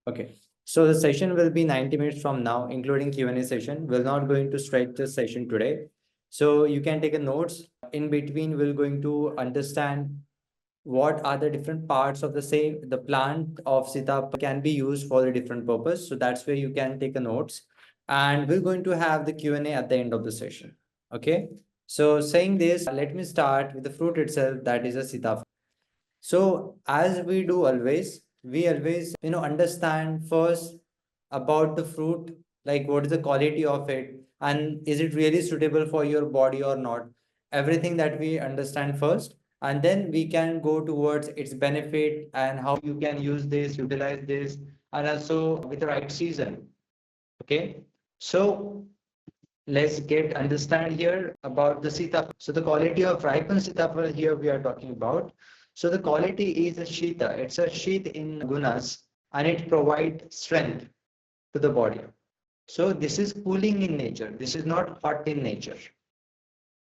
Okay. So the session will be 90 minutes from now, including Q&A session. We're not going to stretch the session today. So you can take a notes. In between, we're going to understand what are the different parts of the plant of sitapal can be used for a different purpose. So that's where you can take a notes. And we're going to have the Q&A at the end of the session. Okay. So saying this, let me start with the fruit itself, that is a sitapal. So as we always, understand first about the fruit, like what is the quality of it, and is it really suitable for your body or not? Everything that we understand first, and then we can go towards its benefit and how you can use this, utilize this, and also with the right season. Okay. So let's get understand here about the sitapal. So the quality of ripened sitapal here we are talking about. So the quality is a shita. It's a sheath in gunas, and it provides strength to the body. So this is cooling in nature. This is not hot in nature.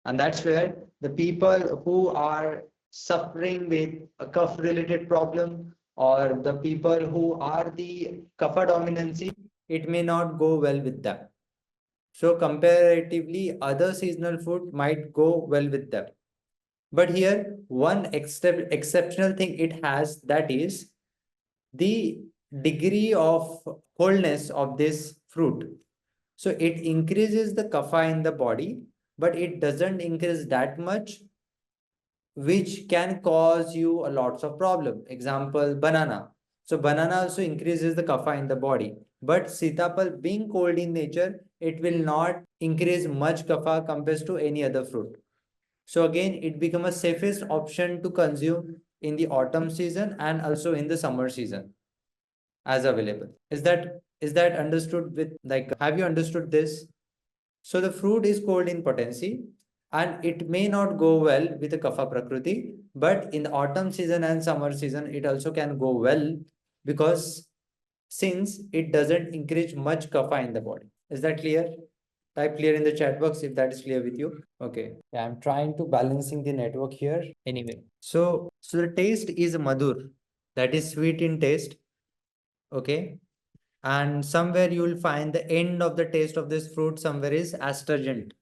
And that's where the people who are suffering with a cough related problem, or the people who are the kapha dominancy, it may not go well with them. So comparatively, other seasonal food might go well with them. But here, one exceptional thing it has, that is the degree of coldness of this fruit. So it increases the kapha in the body, but it doesn't increase that much, which can cause you a lots of problem. Example, banana. So banana also increases the kapha in the body, but sitapal being cold in nature, it will not increase much kapha compared to any other fruit. So again, it becomes a safest option to consume in the autumn season and also in the summer season as available. Is that understood with, like, have you understood this? So the fruit is cold in potency, and it may not go well with the kapha prakriti, but in the autumn season and summer season, it also can go well, because since it doesn't increase much kapha in the body. Is that clear? Type clear in the chat box if that is clear with you. Okay. Yeah, I'm trying to balancing the network here. Anyway, so the taste is madhur, that is sweet in taste. Okay. And somewhere you will find the end of the taste of this fruit somewhere is astringent.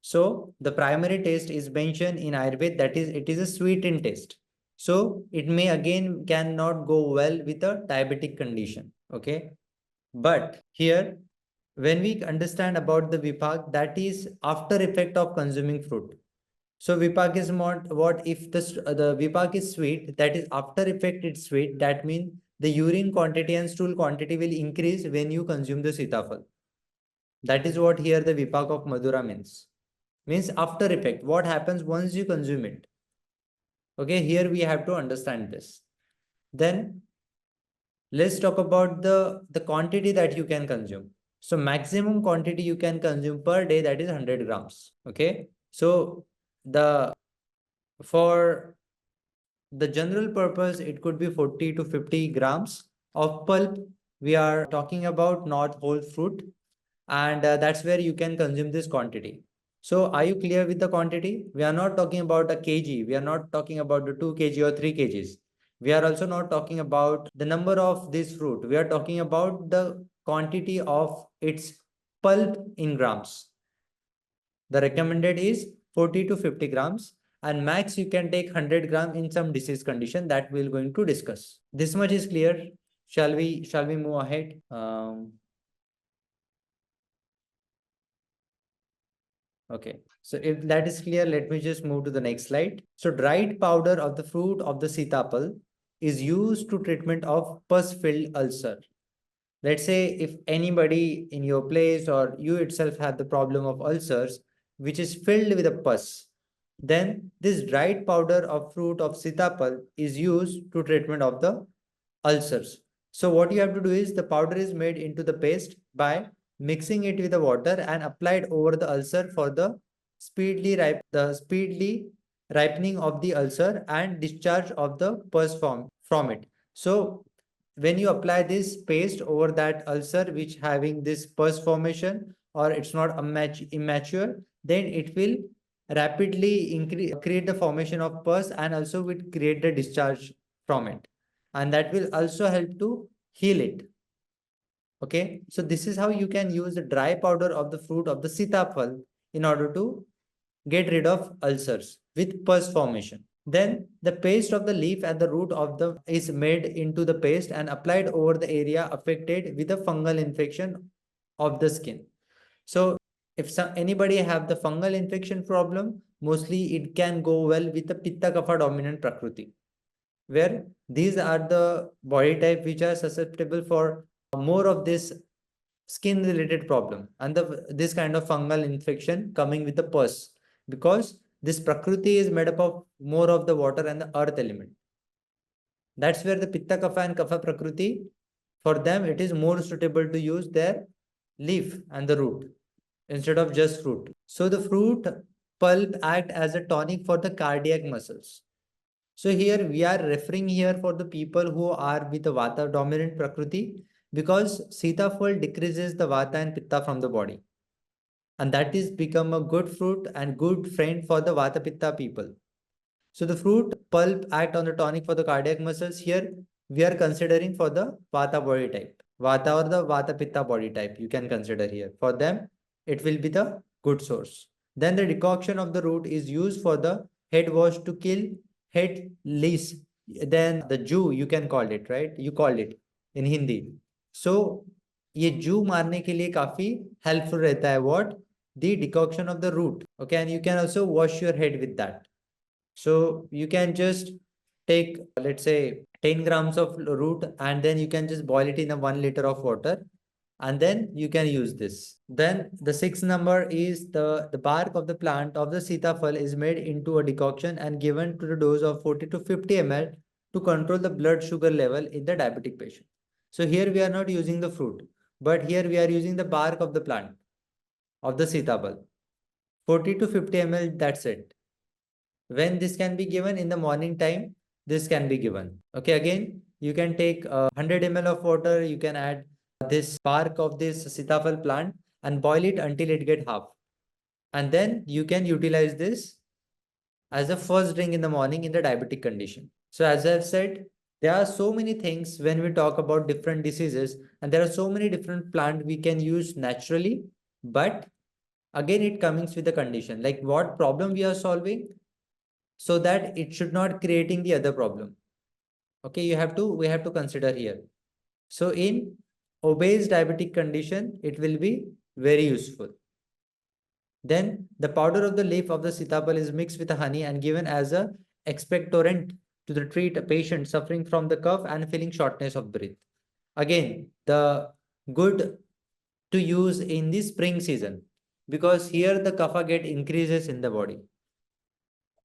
So the primary taste is mentioned in Ayurveda, that is, it is a sweet in taste. So it may again cannot go well with a diabetic condition. Okay. But here, when we understand about the vipak, that is after effect of consuming fruit. So vipak is what if the vipak is sweet, that is after effect it's sweet. That means the urine quantity and stool quantity will increase when you consume the sitafal. That is what here the vipak of madura means. Means after effect, what happens once you consume it. Okay, here we have to understand this. Then let's talk about the quantity that you can consume. So maximum quantity you can consume per day, that is 100 grams. Okay. So for the general purpose, it could be 40 to 50 grams of pulp. We are talking about not whole fruit. And that's where you can consume this quantity. So are you clear with the quantity? We are not talking about a kg. We are not talking about the 2 kg or 3 kgs. We are also not talking about the number of this fruit. We are talking about the quantity of its pulp in grams. The recommended is 40 to 50 grams, and max you can take 100 gram in some disease condition that we're going to discuss. This much is clear. Shall we move ahead? Okay, so if that is clear, let me just move to the next slide. So dried powder of the fruit of the sitapal is used to treatment of pus-filled ulcer. Let's say if anybody in your place or you itself have the problem of ulcers, which is filled with a pus, then this dried powder of fruit of sitapal is used to treatment of the ulcers. So what you have to do is the powder is made into the paste by mixing it with the water and applied over the ulcer for the speedily ripening of the ulcer and discharge of the pus from it. So when you apply this paste over that ulcer which having this pus formation, or it's not immature, then it will rapidly create the formation of pus and also will create the discharge from it, and that will also help to heal it. Okay, so this is how you can use the dry powder of the fruit of the sitafal in order to get rid of ulcers with pus formation. Then the paste of the leaf and the root of the is made into the paste and applied over the area affected with a fungal infection of the skin. So if anybody have the fungal infection problem, mostly it can go well with the pitta kapha dominant prakriti, where these are the body type which are susceptible for more of this skin related problem and this kind of fungal infection coming with the pus, because this prakriti is made up of more of the water and the earth element. That's where the pitta kapha and kapha prakriti, for them it is more suitable to use their leaf and the root instead of just fruit. So the fruit pulp act as a tonic for the cardiac muscles. So here we are referring here for the people who are with the vata dominant prakriti, because sitafal decreases the vata and pitta from the body. And that is become a good fruit and good friend for the vata pitta people. So the fruit pulp act on the tonic for the cardiac muscles. Here we are considering for the vata body type. Vata or the vata pitta body type you can consider here. For them, it will be the good source. Then the decoction of the root is used for the head wash to kill head lice. Then the Jew you can call it, right? You call it in Hindi. So ये जू मारने के लिए काफी helpful रहता है. What? The decoction of the root. Okay, and you can also wash your head with that. So you can just take, let's say, 10 grams of root, and then you can just boil it in a 1 liter of water, and then you can use this. Then the sixth number is the bark of the plant of the sitafal is made into a decoction and given to the dose of 40 to 50 ml to control the blood sugar level in the diabetic patient. So here we are not using the fruit, but here we are using the bark of the plant of the sitafal. 40 to 50 ml, that's it. When this can be given in the morning time, this can be given. Okay, again, you can take 100 ml of water, you can add this bark of this sitafal plant and boil it until it get half. And then you can utilize this as a first drink in the morning in the diabetic condition. So as I've said, there are so many things when we talk about different diseases, and there are so many different plant we can use naturally, but again, it comes with a condition, like what problem we are solving, so that it should not creating the other problem. Okay, we have to consider here. So in obese diabetic condition, it will be very useful. Then the powder of the leaf of the sitapal is mixed with honey and given as a expectorant to the treat a patient suffering from the cough and feeling shortness of breath. Again, the good to use in the spring season, because here the kapha get increases in the body.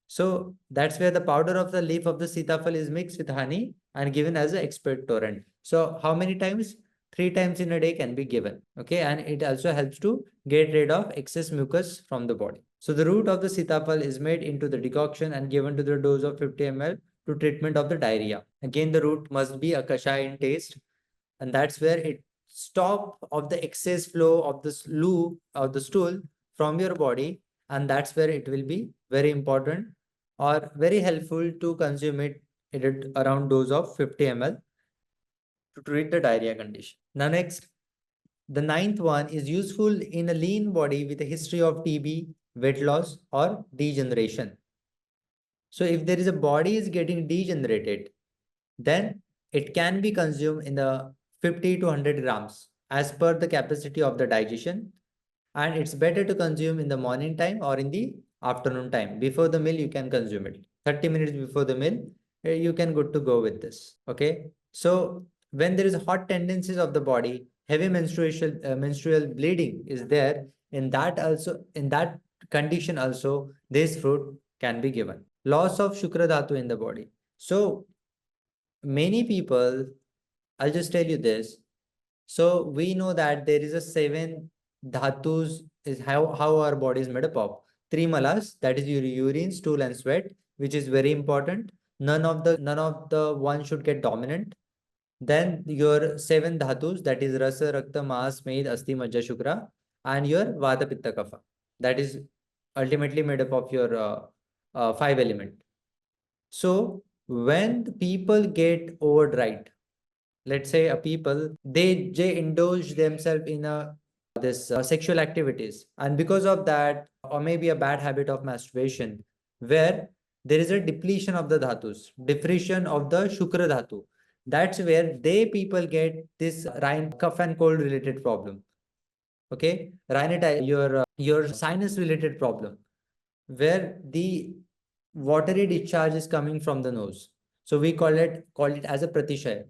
So that's where the powder of the leaf of the sitafal is mixed with honey and given as an expectorant. So how many times? 3 times in a day can be given. Okay, and it also helps to get rid of excess mucus from the body. So the root of the sitafal is made into the decoction and given to the dose of 50 ml to treatment of the diarrhea. Again, the root must be a kashai in taste, and that's where it stop of the excess flow of the stool from your body, and that's where it will be very important or very helpful to consume it at around dose of 50 ml to treat the diarrhea condition. Now next, the ninth one is useful in a lean body with a history of TB, weight loss or degeneration. So if there is a body is getting degenerated, then it can be consumed in the 50 to 100 grams as per the capacity of the digestion, and it's better to consume in the morning time or in the afternoon time. Before the meal you can consume it 30 minutes before the meal. You can good to go with this. Okay, so when there is hot tendencies of the body, heavy menstrual bleeding is there, in that condition also this fruit can be given. Loss of shukra dhatu in the body. So many people, I'll just tell you this. So we know that there is a 7 dhatus is how our body is made up of. 3 malas, that is your urine, stool and sweat, which is very important. None of the one should get dominant. Then your 7 dhatus, that is rasa, rakta, mas, med, asti, majja, shukra, and your vata, pitta, kapha. That is ultimately made up of your 5 element. So when the people get overdried, let's say a people, they indulge themselves in a this sexual activities, and because of that, or maybe a bad habit of masturbation, where there is a depletion of the dhatus, depletion of the shukra dhatu. That's where they people get this cough and cold related problem. Okay, rhinitis, your sinus related problem, where the watery discharge is coming from the nose. So we call it as a pratishay,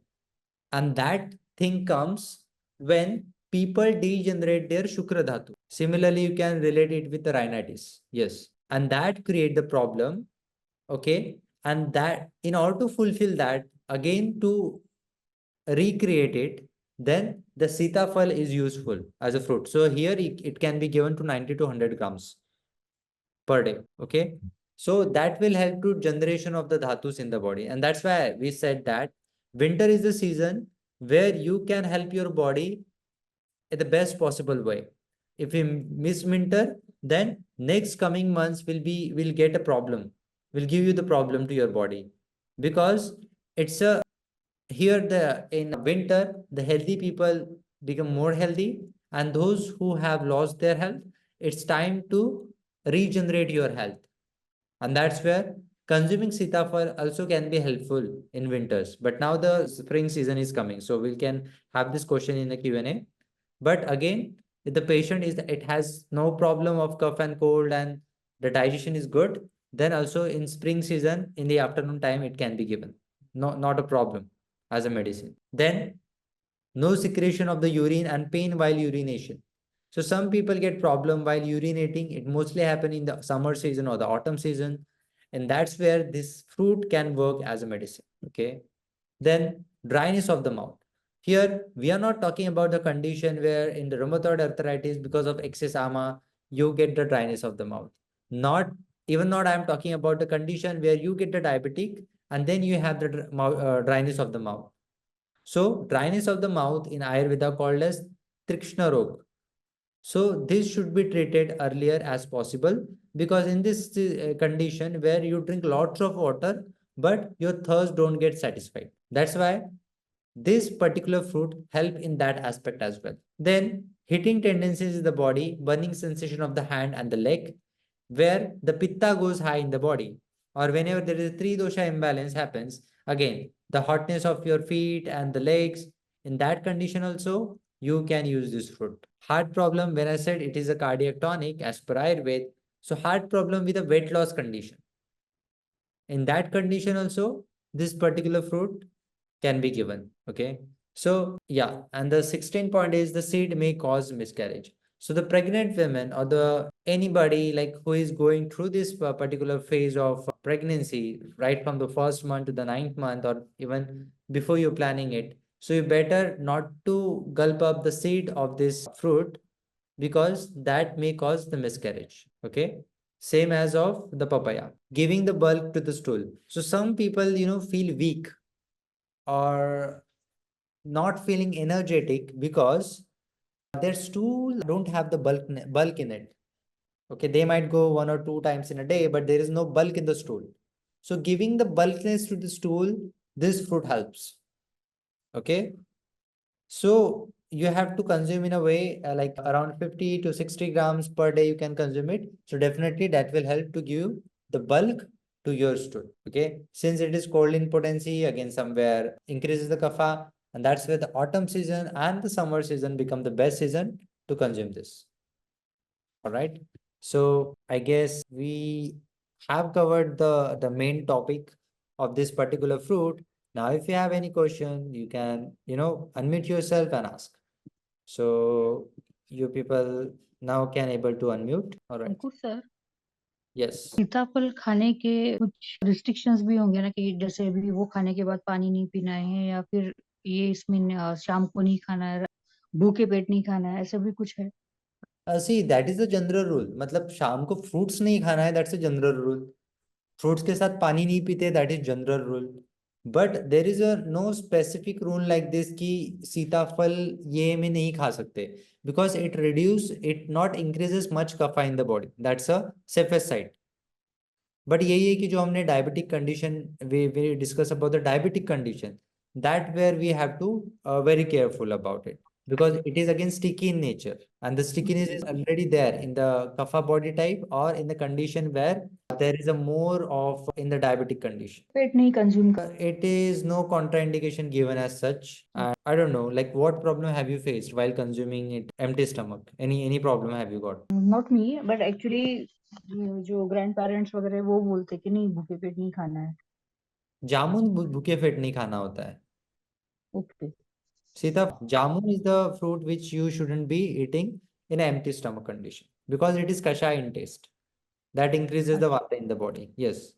and that thing comes when people degenerate their shukra dhatu. Similarly, you can relate it with the rhinitis. Yes, and that create the problem. Okay, and that in order to fulfill that again to recreate it, then the sitafal is useful as a fruit. So here it can be given to 90 to 100 grams per day. Okay, so that will help to generation of the dhatus in the body, and that's why we said that winter is the season where you can help your body in the best possible way. If we miss winter, then next coming months will get a problem, will give you the problem to your body, because it's a here the in winter the healthy people become more healthy, and those who have lost their health, it's time to regenerate your health. And that's where consuming sitafal also can be helpful in winters. But now the spring season is coming, so we can have this question in the Q&A. But again, if the patient is it has no problem of cough and cold and the digestion is good, then also in spring season in the afternoon time it can be given. No, not a problem as a medicine. Then no secretion of the urine and pain while urination. So some people get problem while urinating. It mostly happen in the summer season or the autumn season. And that's where this fruit can work as a medicine. Okay. Then dryness of the mouth. Here, we are not talking about the condition where in the rheumatoid arthritis, because of excess ama, you get the dryness of the mouth. Not even not I am talking about the condition where you get the diabetic and then you have the dryness of the mouth. So dryness of the mouth in Ayurveda called as Trikshna Rog. So this should be treated earlier as possible, because in this condition where you drink lots of water, but your thirst don't get satisfied. That's why this particular fruit help in that aspect as well. Then hitting tendencies in the body, burning sensation of the hand and the leg, where the pitta goes high in the body, or whenever there is a three dosha imbalance happens, again, the hotness of your feet and the legs, in that condition also, you can use this fruit. Heart problem, when I said it is a cardiac tonic as per Ayurveda, so heart problem with a weight loss condition. In that condition also, this particular fruit can be given. Okay. So yeah, and the 16th point is the seed may cause miscarriage. So the pregnant women or the anybody like who is going through this particular phase of pregnancy, right from the first month to the ninth month, or even before you're planning it, so you better not to gulp up the seed of this fruit, because that may cause the miscarriage. Okay. Same as of the papaya, giving the bulk to the stool. So some people, feel weak or not feeling energetic because their stool don't have the bulk in it. Okay, they might go 1 or 2 times in a day, but there is no bulk in the stool. So giving the bulkiness to the stool, this fruit helps. Okay, so you have to consume in a way like around 50 to 60 grams per day you can consume it. So definitely that will help to give the bulk to your stool. Okay, since it is cold in potency, again somewhere increases the kapha, and that's where the autumn season and the summer season become the best season to consume this. All right, so I guess we have covered the main topic of this particular fruit. Now if you have any question, you can unmute yourself and ask. So you people now can able to unmute. All right. Ankur sir, Yes. सीताफल खाने के कुछ restrictions भी होंगे ना, कि जैसे अभी वो खाने के बाद पानी नहीं पीना है, या फिर ये इसमें शाम को नहीं खाना है, भूखे पेट नहीं खाना है, ऐसा भी कुछ है? See, that is the general rule. मतलब शाम को fruits नहीं खाना है, that's a general rule. Fruits के साथ पानी नहीं पीते, that is general rule. But there is a no specific rule like this कि सीताफल ये में नहीं खा सकते, because it not increases much kapha in the body. That's a safest side. But यही है कि जो हमने diabetic condition way discuss about the diabetic condition, that where we have to very careful about it, because it is again sticky in nature, and the stickiness is already there in the kapha body type or in the condition where there is a more of in the diabetic condition. पेट नहीं consume It is no contraindication given as such. And I don't know, like what problem have you faced while consuming it empty stomach? Any problem have you got? Not me but actually जो grand parents वगैरह वो बोलते कि नहीं भूखे पेट नहीं खाना है. जामुन भूखे पेट नहीं खाना होता है. Okay. Sita, jamun is the fruit which you shouldn't be eating in an empty stomach condition because it is kasha in taste. That increases the vata in the body. Yes.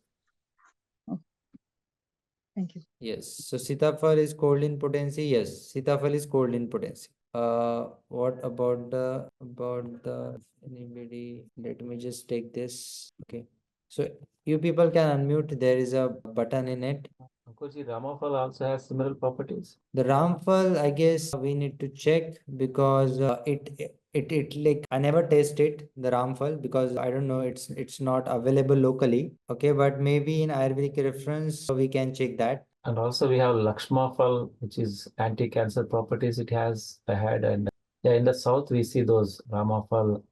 Thank you. Yes. So sitafal is cold in potency. Yes. Sitafal is cold in potency. What about the anybody? Let me just take this. Okay. So you people can unmute. There is a button in it. Of the Ramafal also has similar properties. The Ramfal, I guess we need to check because it like I never tasted the Ramfal because I don't know, it's not available locally. Okay, but maybe in Ayurvedic reference we can check that. And also we have Lakshmafal, which is anti-cancer properties it has ahead. And yeah, in the south we see those Ramafal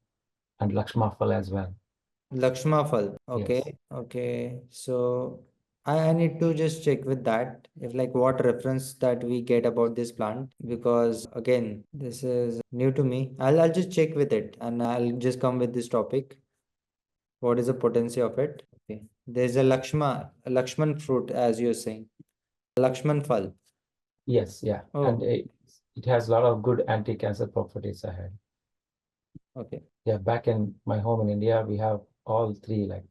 and Lakshmafal as well. Lakshmafal. Okay. Yes. Okay. So I need to just check with that if like what reference that we get about this plant, because again this is new to me. I'll just check with it and I'll just come with this topic. What is the potency of it? Okay. There's a Lakshman fruit, as you're saying. Lakshman Fal. Yes, yeah. Oh. And it has a lot of good anti-cancer properties ahead. Okay. Yeah, back in my home in India, we have all three, like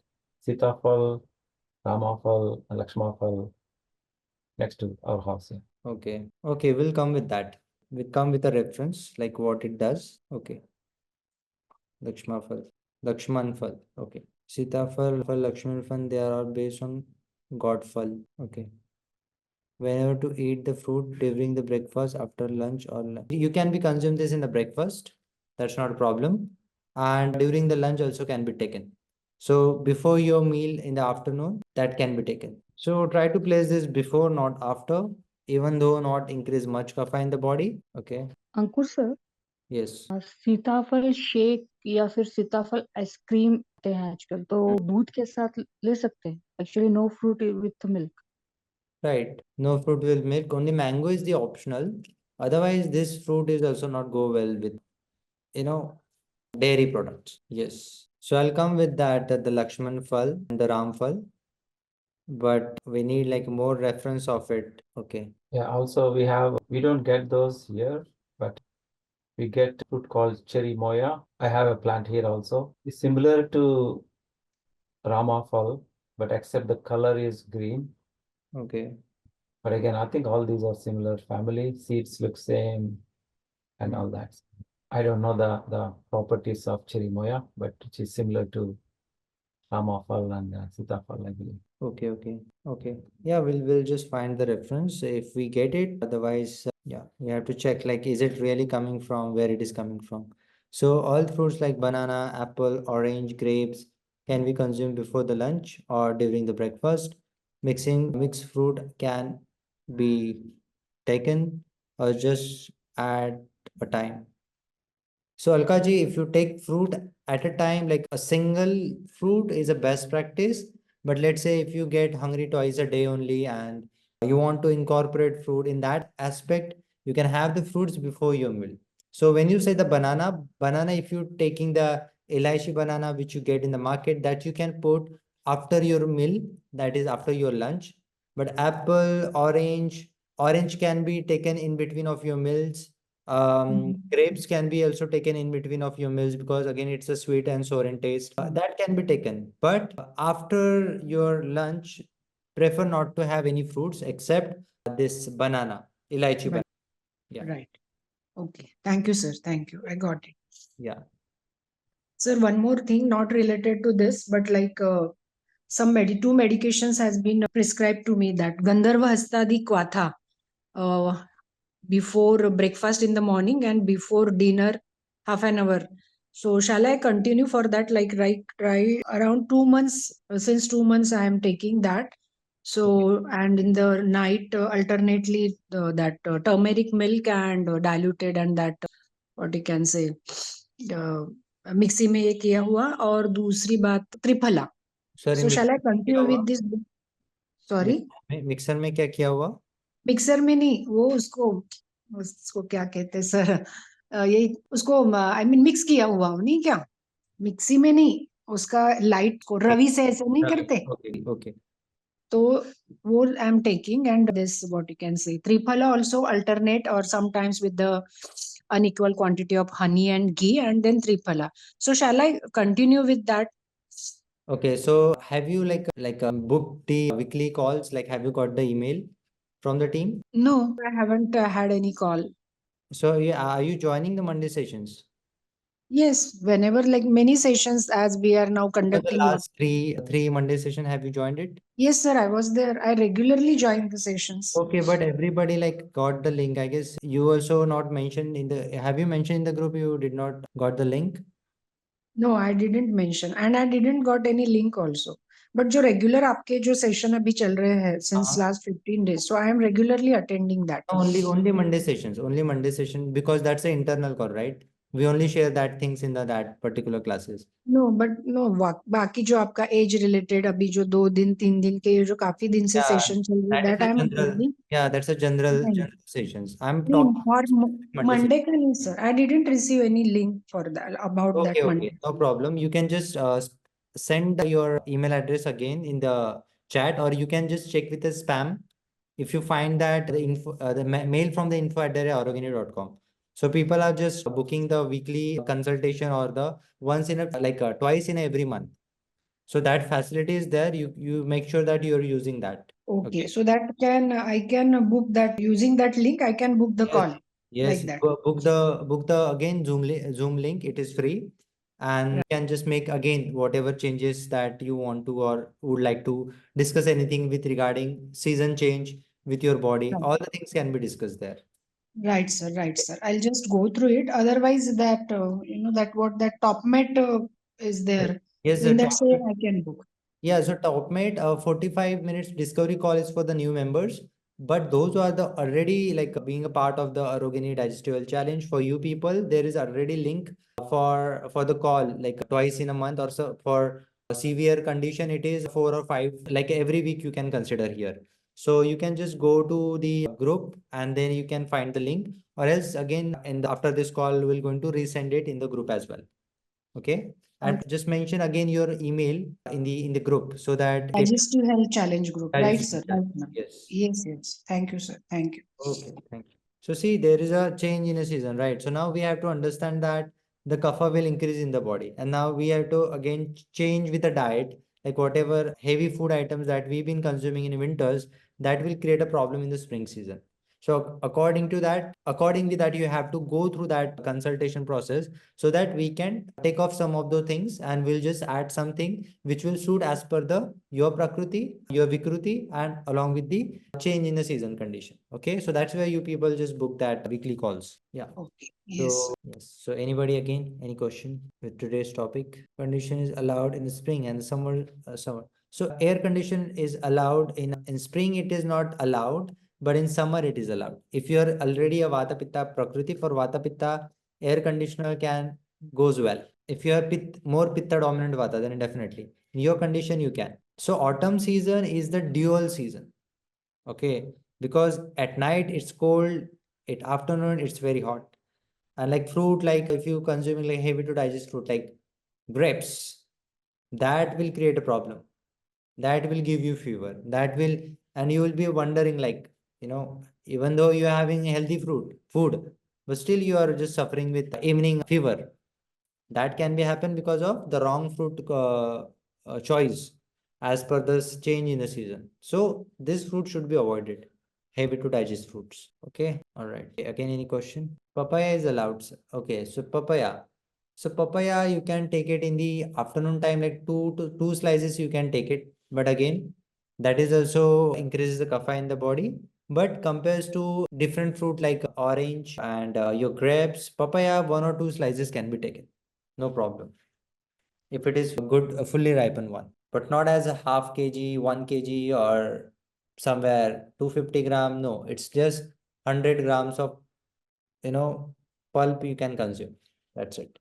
Sitafal, Ramafal, and Lakshmafal next to our house. Yeah. Okay. Okay, we'll come with that. We'll come with a reference, like what it does. Okay. Lakshman Fal. Okay. Sitafal, Lakshman Fal, they are all based on God Fal. Okay. Whenever to eat the fruit during the breakfast, after lunch or lunch. You can be consumed this in the breakfast. That's not a problem. And during the lunch also can be taken. So before your meal in the afternoon, that can be taken. So try to place this before, not after, even though not increase much kapha in the body. Okay. Ankur sir, Yes. सीताफल shake या फिर सीताफल ice cream आते हैं आजकल, तो दूध के साथ ले सकते हैं. Actually no fruit with milk. Right. No fruit with milk. Only mango is the optional. Otherwise, this fruit is also not go well with, dairy products. Yes. So I'll come with that, the Lakshman Fal and the Ram Fal. But we need like more reference of it. Okay. Yeah, also we don't get those here, but we get a fruit called cherry moya. I have a plant here also. It's similar to Ramafal, but except the color is green. Okay. But again, I think all these are similar family. Seeds look same and all that. I don't know the properties of cherry moya, but it is similar to Ramafal and Sitafal, I believe. Okay. Yeah, we'll just find the reference if we get it. Otherwise, yeah, we have to check like is it really coming from where it is coming from. So all fruits like banana, apple, orange, grapes can be consumed before the lunch or during the breakfast. Mixed fruit can be taken or just at a time. So Alkaji, if you take fruit at a time, like a single fruit is a best practice. But let's say if you get hungry twice a day only and you want to incorporate fruit in that aspect, you can have the fruits before your meal. So when you say the banana, if you're taking the elaichi banana, which you get in the market, that you can put after your meal, that is after your lunch. But apple, orange can be taken in between of your meals. Grapes can be also taken in between of your meals because again it's a sweet and sour in taste. That can be taken, but after your lunch, prefer not to have any fruits except this banana, elaichi banana. Yeah. Right. Okay. Thank you, sir. Thank you. I got it. Yeah. Sir, one more thing, not related to this, but like two medications has been prescribed to me, that Gandharva Hastadi Kwatha before breakfast in the morning and before dinner half an hour. So shall I continue for that? Like right around 2 months, since 2 months I am taking that. So, and in the night, alternately, that turmeric milk and diluted and that, what you can say, mixie में ये किया हुआ और दूसरी बात triphala. Sir, So shall I क्या continue हुआ? with this? Sorry, mixer में क्या किया हुआ? मिक्सर में नहीं, वो उसको क्या कहते हैं सर, यही उसको आई मीन मिक्स किया हुआ नहीं क्या, मिक्सी में नहीं, उसका लाइट को रवि से ऐसे नहीं करते, Okay, okay. तो वो I am taking and this what you can say triphala also alternate और sometimes with the unequal quantity of honey and ghee and then triphala. So shall I continue with that? Okay, so have you booked the weekly calls? Like, have you got the email from the team? No, I haven't had any call. So yeah, are you joining the Monday sessions? Yes, whenever like many sessions as we are now So the conducting. last three Monday session, have you joined it? Yes, sir, I was there. I regularly join the sessions. Okay, but everybody like got the link. I guess you also not mentioned in the, have you mentioned in the group you did not got the link? No, I didn't mention and I didn't got any link also. But जो regular आपके जो session अभी चल रहे हैं since last 15 days, so I am regularly attending that. Only Monday sessions, only Monday session, because that's an internal call, right? We only share that things in that particular classes. No, but no, बाकी जो आपका age related अभी जो 2 दिन 3 दिन के ये जो काफी दिन से Yeah, session चल रही है, that is that a I am general. attending. Yeah, that's a general नहीं, sessions. I'm नहीं, talking और Monday Monday का नहीं sir. I didn't receive any link for that about that Okay, Monday. no problem. You can just send your email address again in the chat, or you can just check with the spam if you find that the info, mail from the info@arogini.com. So people are just booking the weekly consultation or the once in a twice in every month. So that facility is there. You make sure that you're using that. Okay, so that I can book that using that link. I can book the Yes, call yes. like that. Book the again Zoom link. It is free, and you can just make again whatever changes that you want to or would like to discuss anything with regarding season change with your body. Right. All the things can be discussed there. Right, sir. Right, sir. I'll just go through it. Otherwise, that that what that top mat is there. Yes, In the that same I can book. Yeah, so TopMate, 45 minutes discovery call is for the new members, but those who are the already like being a part of the Arogini Digestival Challenge, for you people, there is already link for the call like twice in a month, or so for a severe condition it is 4 or 5, like every week you can consider here. So you can just go to the group and then you can find the link, or else again after this call we're going to resend it in the group as well. Okay. And just mention again your email in the group so that Digestive Health Challenge group, right, sir? Digestive Right, challenge. ma'am. Yes. Yes, yes. Thank you, sir. Thank you. Okay, thank you. So see, there is a change in a season, right? So now we have to understand that the kapha will increase in the body. And now we have to again change with the diet, like whatever heavy food items that we've been consuming in winters, that will create a problem in the spring season. So accordingly that you have to go through that consultation process so that we can take off some of the things and we'll just add something which will suit as per your prakriti, your vikruti, and along with the change in the season condition. Okay, so that's where you people just book that weekly calls. Yeah. Okay. Yes. So yes. So anybody again, any question with today's topic? Condition is allowed in the spring and summer. So air condition is allowed in spring. It is not allowed, but in summer it is allowed. If you are already a Vata Pitta Prakriti, for Vata Pitta, air conditioner can goes well. If you are more Pitta dominant Vata, then definitely in your condition you can. So autumn season is the dual season. Okay, because at night it's cold, at afternoon it's very hot. And like fruit, like if you consuming like heavy to digest fruit like grapes, that will create a problem. That will give you fever. And you will be wondering like, even though you're having healthy food, but still you are just suffering with evening fever. That can be happen because of the wrong fruit choice as per this change in the season. So this fruit should be avoided. Heavy to digest fruits. Okay. All right. Again, any question? Papaya is allowed, sir. Okay. So papaya. So papaya, you can take it in the afternoon time, like two slices you can take it. But again, that is also increases the kapha in the body. But compares to different fruit like orange and your grapes, papaya, 1 or 2 slices can be taken. No problem. If it is good, a fully ripened one, but not as a half kg, 1 kg, or somewhere 250 gram. No, it's just 100 grams of, pulp you can consume. That's it.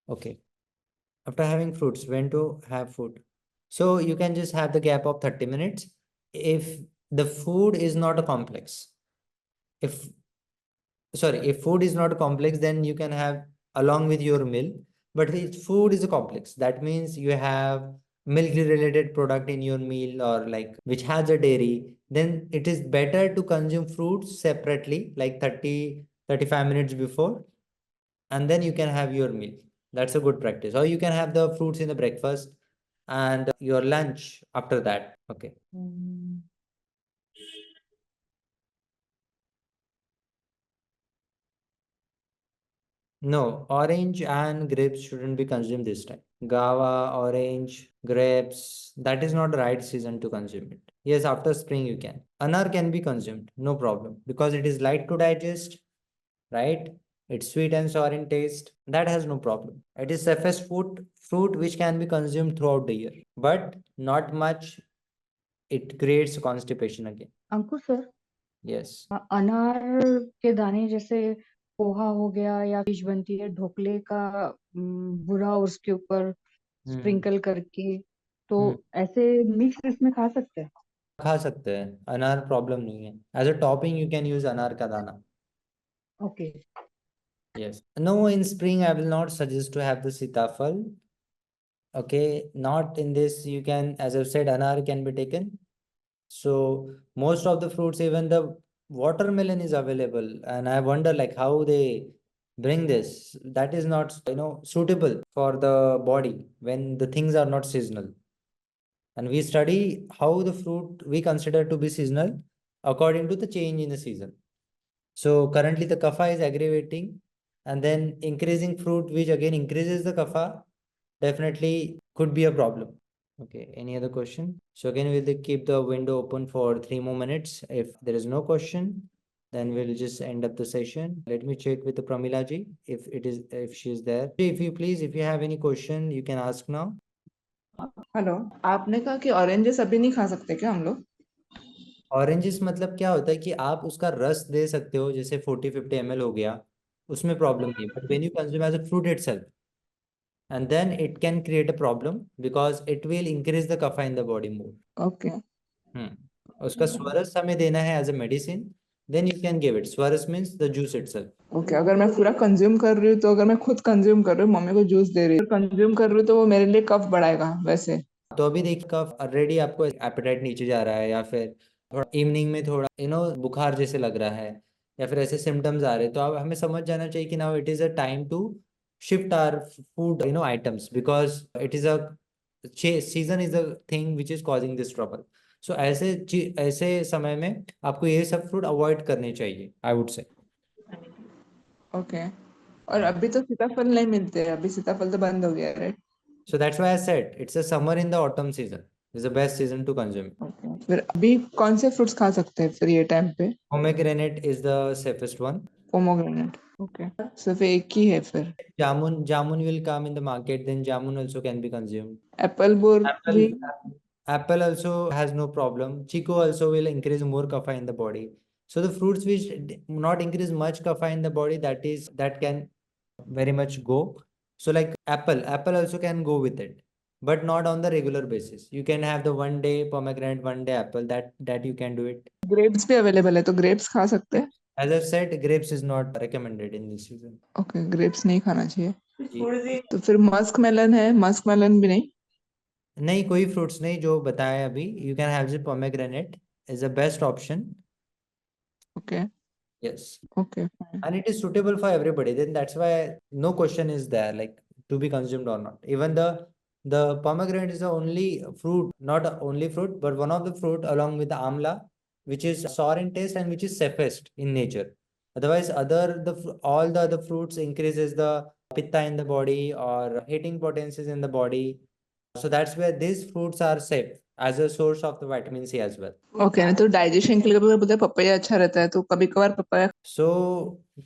Okay. After having fruits, when to have food? So you can just have the gap of 30 minutes. If the food is not a complex, if if food is not complex, then you can have along with your meal. But if food is a complex, that means you have milk related product in your meal, or like which has a dairy, then it is better to consume fruits separately, like 35 minutes before, and then you can have your meal. That's a good practice. Or you can have the fruits in the breakfast and your lunch after that. Okay. No, orange and grapes shouldn't be consumed this time. Guava, orange, grapes, that is not the right season to consume it. Yes, after spring you can. Anar can be consumed, no problem, because it is light to digest, right? It's sweet and sour in taste. That has no problem. It is safest fruit which can be consumed throughout the year, but not much. It creates constipation again. Ankur sir, Yes. अनार के दाने जैसे पोहा हो गया या dish बनती है ढोकले का, बुरा उसके ऊपर स्प्रिंकल करके, तो ऐसे मिक्स इसमें खा सकते हैं? खा सकते हैं, अनार प्रॉब्लम नहीं है. As a topping you can use अनार का दाना. Okay. Yes. No, in spring I will not suggest to have the sitafal. Okay, not in this. You can, as I've said, anar can be taken. So most of the fruits, even the watermelon is available, and I wonder like how they bring this. That is not, suitable for the body when the things are not seasonal. And we study how the fruit we consider to be seasonal according to the change in the season. So currently the kapha is aggravating, and then increasing fruit, which again increases the kapha, definitely could be a problem. Okay, any other question? So again, we'll keep the window open for 3 more minutes. If there is no question, then we'll just end up the session. Let me check with the Pramila ji if she is there. If you please, if you have any question, you can ask now. Hello, आपने कहा कि oranges अभी नहीं खा सकते क्या हम लोग? ऑरेंजेस मतलब क्या होता है कि आप उसका रस दे सकते हो, जैसे 40-50 ml हो गया, उसमें प्रॉब्लम नहीं. But when you consume as a fruit itself, and then it can create a problem because it will increase the kapha in the body more. Okay. उसका स्वरस हमें देना है as a medicine, then you can give it. Swaras means the juice itself. Okay, अगर मैं पूरा consume कर रही हूँ, तो अगर मैं खुद कंज्यूम कर रही हूँ, मम्मी को जूस दे रही हूँ, कंज्यूम कर रही हूँ, तो वो मेरे लिए कफ बढ़ाएगा वैसे? तो अभी देखिए कफ ऑलरेडी आपको एपेटाइट नीचे जा रहा है, या फिर थोड़ा इवनिंग में थोड़ा बुखार जैसे लग रहा है, या फिर ऐसे सिम्टम्स आ रहे हैं, तो अब हमें समझ जाना चाहिए कि now it is a time to shift our food items, because it is a season is a thing which is causing this trouble. So ऐसे समय में आपको ये सब फ्रूट अवॉइड करने चाहिए, आई वुड से. ओके. और अभी तो सीताफल नहीं मिलते हैं, अभी सीताफल तो बंद हो गया, right? So that's why I said it's a summer in the autumn season. It's the best season to consume it. Okay. फिर अभी कौन से फ्रूट्स खा सकते हैं फिर ये टाइम पे? Pomegranate is the safest one. Pomegranate. Okay. सिर्फ एक ही है फिर? Jamun will come in the market, then jamun also can be consumed. Apple bore भी? Apple also has no problem. Chico also will increase more kapha in the body. So the fruits which not increase much kapha in the body, that can very much go. So like apple also can go with it, but not on the regular basis. You can have the one day pomegranate, one day apple, that you can do it. Grapes भी available है, तो grapes खा सकते हैं? As I've said, grapes is not recommended in this season. Okay, grapes नहीं खाना चाहिए. जी. तो फिर मस्क मेलन है, मस्क मेलन भी नहीं? नहीं, कोई फ्रूट्स नहीं जो बताया अभी. You can have the pomegranate is the best option. Okay. Yes. Okay. And it is suitable for everybody, then that's why no question is there like to be consumed or not. Even the pomegranate is the only fruit, not only fruit, but one of the fruit along with the amla, which is sour in taste and which is safest in nature. Otherwise all the other fruits increases the pitta in the body or heating potencies in the body. So that's where these fruits are safe as a source of the vitamin C as well. Okay. तो digestion के लिए बोलते हैं papaya अच्छा रहता है, तो कभी कभार पपाया. सो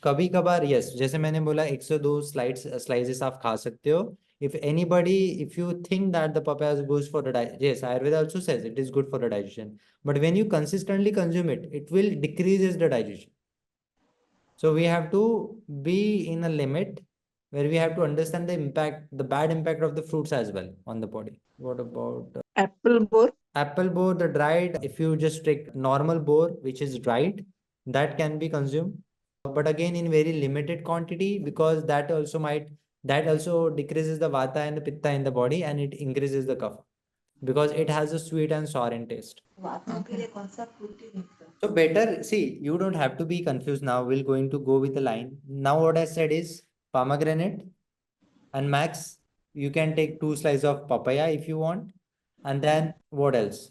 कभी कभार यस, जैसे मैंने बोला 102 स्लाइसेस आप खा सकते हो. if you think that the papaya goes for the digestion, yes, Ayurveda also says it is good for the digestion. But when you consistently consume it, it will decreases the digestion. So we have to be in a limit where we have to understand the impact, the bad impact of the fruits as well on the body. What about apple boar? apple boar, the dried? If you just take normal boar, which is dried, that can be consumed. But again, in very limited quantity, because that also decreases the vata and the pitta in the body, and it increases the kapha because it has a sweet and sour in taste. So better, see, you don't have to be confused now. We're going to go with the line. Now what I said is pomegranate, and max, you can take 2 slices of papaya if you want. And then what else?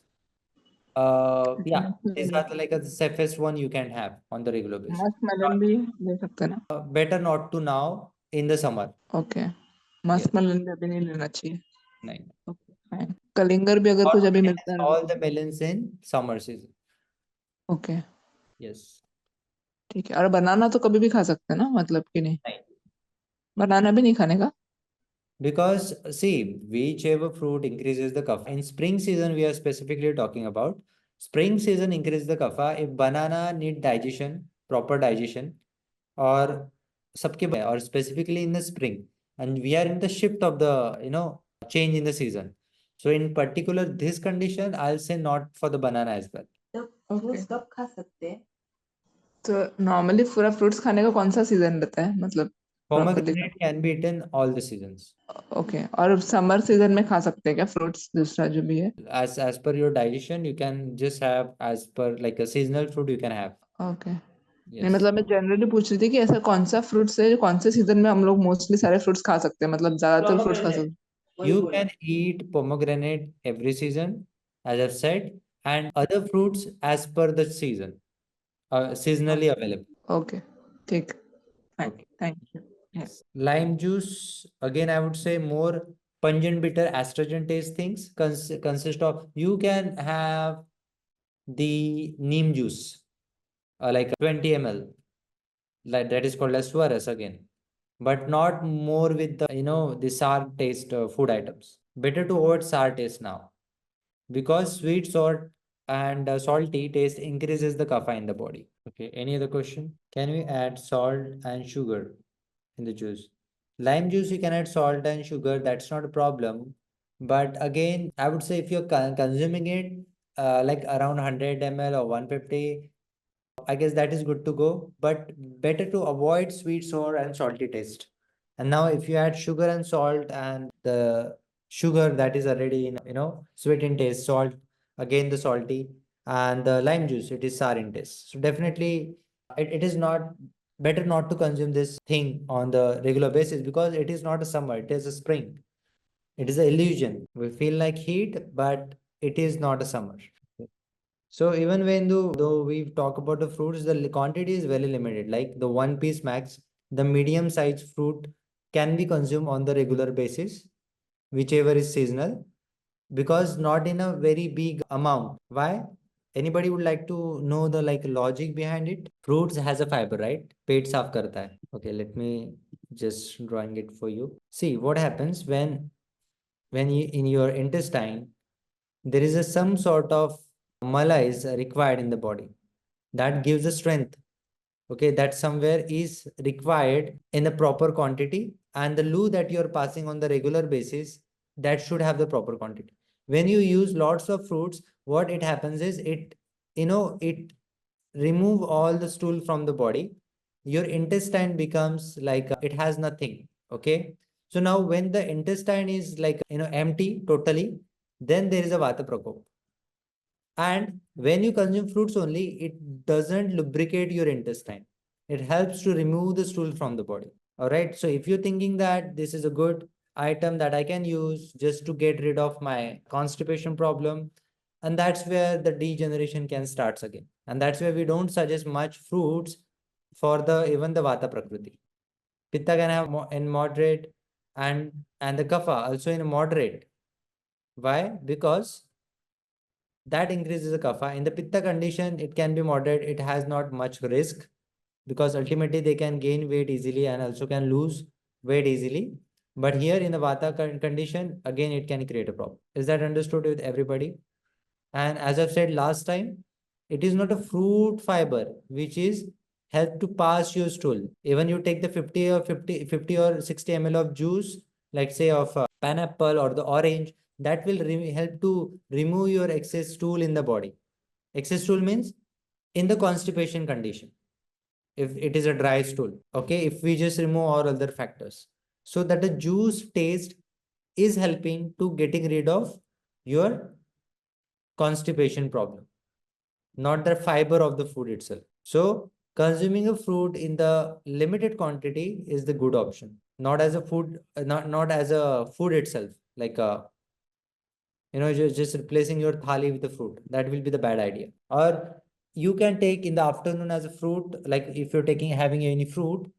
Yeah, these are like the safest one you can have on the regular basis. Musk melon भी ले सकते हैं ना? Better not to now in the summer. Okay, musk melon भी अभी नहीं लेना चाहिए. नहीं. Okay, fine. कलिंगर भी अगर कुछ अभी मिलता है all the melons in summer season. Okay, Yes. ठीक है. और बनाना तो कभी भी खा सकते हैं ना, मतलब कि नहीं? नहीं. बनाना भी नहीं खाने का? Because see, whichever fruit increases the kapha. In spring season, we are specifically talking about spring season increases the kapha. If banana need digestion, proper digestion, or सबके or specifically in the spring, and we are in the shift of the change in the season. So in particular this condition, I'll say not for the banana as well. Fruits कब खा सकते हैं? तो normally पूरा fruits खाने का कौन सा सीजन रहता है, मतलब Pomegranate can be eaten all the seasons. Okay, और समर सीजन में खा सकते हैं क्या फ्रूट्स, दूसरा जो भी है? As per your digestion, you can just have as per like a seasonal fruit you can have. Okay. नहीं, Yes. मतलब मैं जनरली पूछ रही थी कि ऐसा कौन सा फ्रूट्स है, कौन से सीजन में हम लोग मोस्टली सारे फ्रूट्स खा सकते हैं, मतलब ज्यादातर फ्रूट्स खा सकते हैं. You can eat pomegranate every season, as I've said, and other fruits as per the season, seasonally available. Okay, ठीक. Fine, Okay. Thank you. Yes. Lime juice, again, I would say more pungent, bitter, astringent taste things consist of. You can have the neem juice, like 20 ml, like that is called as suarez again, but not more with the the sour taste food items. Better to avoid sour taste now, because sweet, salt, and salty taste increases the kapha in the body. Okay, any other question? Can we add salt and sugar in the juice? Lime juice, you can add salt and sugar, that's not a problem. But again, I would say if you're consuming it like around 100 ml or 150, I guess that is good to go, but better to avoid sweet, sour, and salty taste. And now if you add sugar and salt, and the sugar that is already sweet in taste, salt, again the salty, and the lime juice, it is sour in taste. So definitely it is not better not to consume this thing on the regular basis, because it is not a summer, it is a spring. It is an illusion. We feel like heat, but it is not a summer. So even when though we talk about the fruits, the quantity is very limited. Like the 1 piece max, the medium sized fruit can be consumed on the regular basis, whichever is seasonal, because not in a very big amount. Why? Anybody would like to know the logic behind it? Fruits has a fiber, right? Pet saaf karta hai. Okay, let me just drawing it for you. See what happens when you, in your intestine, there is some sort of mala is required in the body that gives the strength. Okay, that somewhere is required in the proper quantity, and the loo that you're passing on the regular basis, that should have the proper quantity. When you use lots of fruits, what it happens is it remove all the stool from the body. Your intestine becomes like it has nothing. Okay, so now when the intestine is empty totally, then there is a vata prakop. And when you consume fruits only, it doesn't lubricate your intestine. It helps to remove the stool from the body. All right. So if you're thinking that this is a good item that I can use just to get rid of my constipation problem, and that's where the degeneration can start again. And that's where we don't suggest much fruits for even the vata prakriti. Pitta can have in moderate, and the kapha also in moderate. Why? Because that increases the kapha. In the pitta condition, it can be moderate. It has not much risk, because ultimately they can gain weight easily and also can lose weight easily. But here in the vata condition, again, it can create a problem. Is that understood with everybody? And as I've said last time, it is not a fruit fiber which is help to pass your stool. Even you take the 50 or 60 ml of juice, like say of pineapple or the orange, that will help to remove your excess stool in the body. Excess stool means in the constipation condition, if it is a dry stool, okay, if we just remove all other factors, so that the juice taste is helping to getting rid of your constipation problem, not the fiber of the food itself. So consuming a fruit in the limited quantity is the good option, not as a food, not as a food itself, like just replacing your thali with the fruit. That will be the bad idea. Or you can take in the afternoon as a fruit, like if you're having any fruit,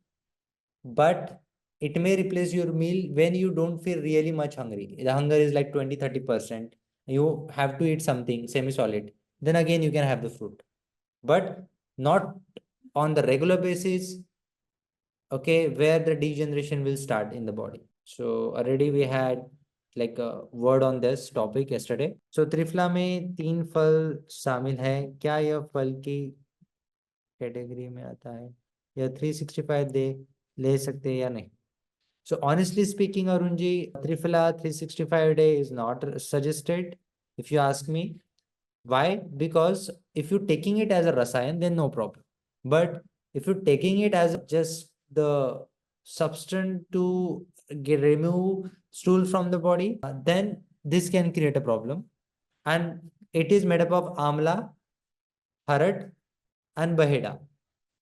but it may replace your meal when you don't feel really much hungry. The hunger is like 20-30%. You have to eat something semi-solid. Then again, you can have the fruit, but not on the regular basis, okay, where the degeneration will start in the body. So already we had like a word on this topic yesterday. So triphala में 3 फल शामिल है, क्या यह फल की category में आता है, या 365 दे ले सकते हैं या नहीं? So honestly speaking, Arunji, Triphala 365 day is not suggested, if you ask me. Why? Because if you're taking it as a rasayan, then no problem. But if you're taking it as just the substance to remove stool from the body, then this can create a problem. And it is made up of amla, harat, and baheda.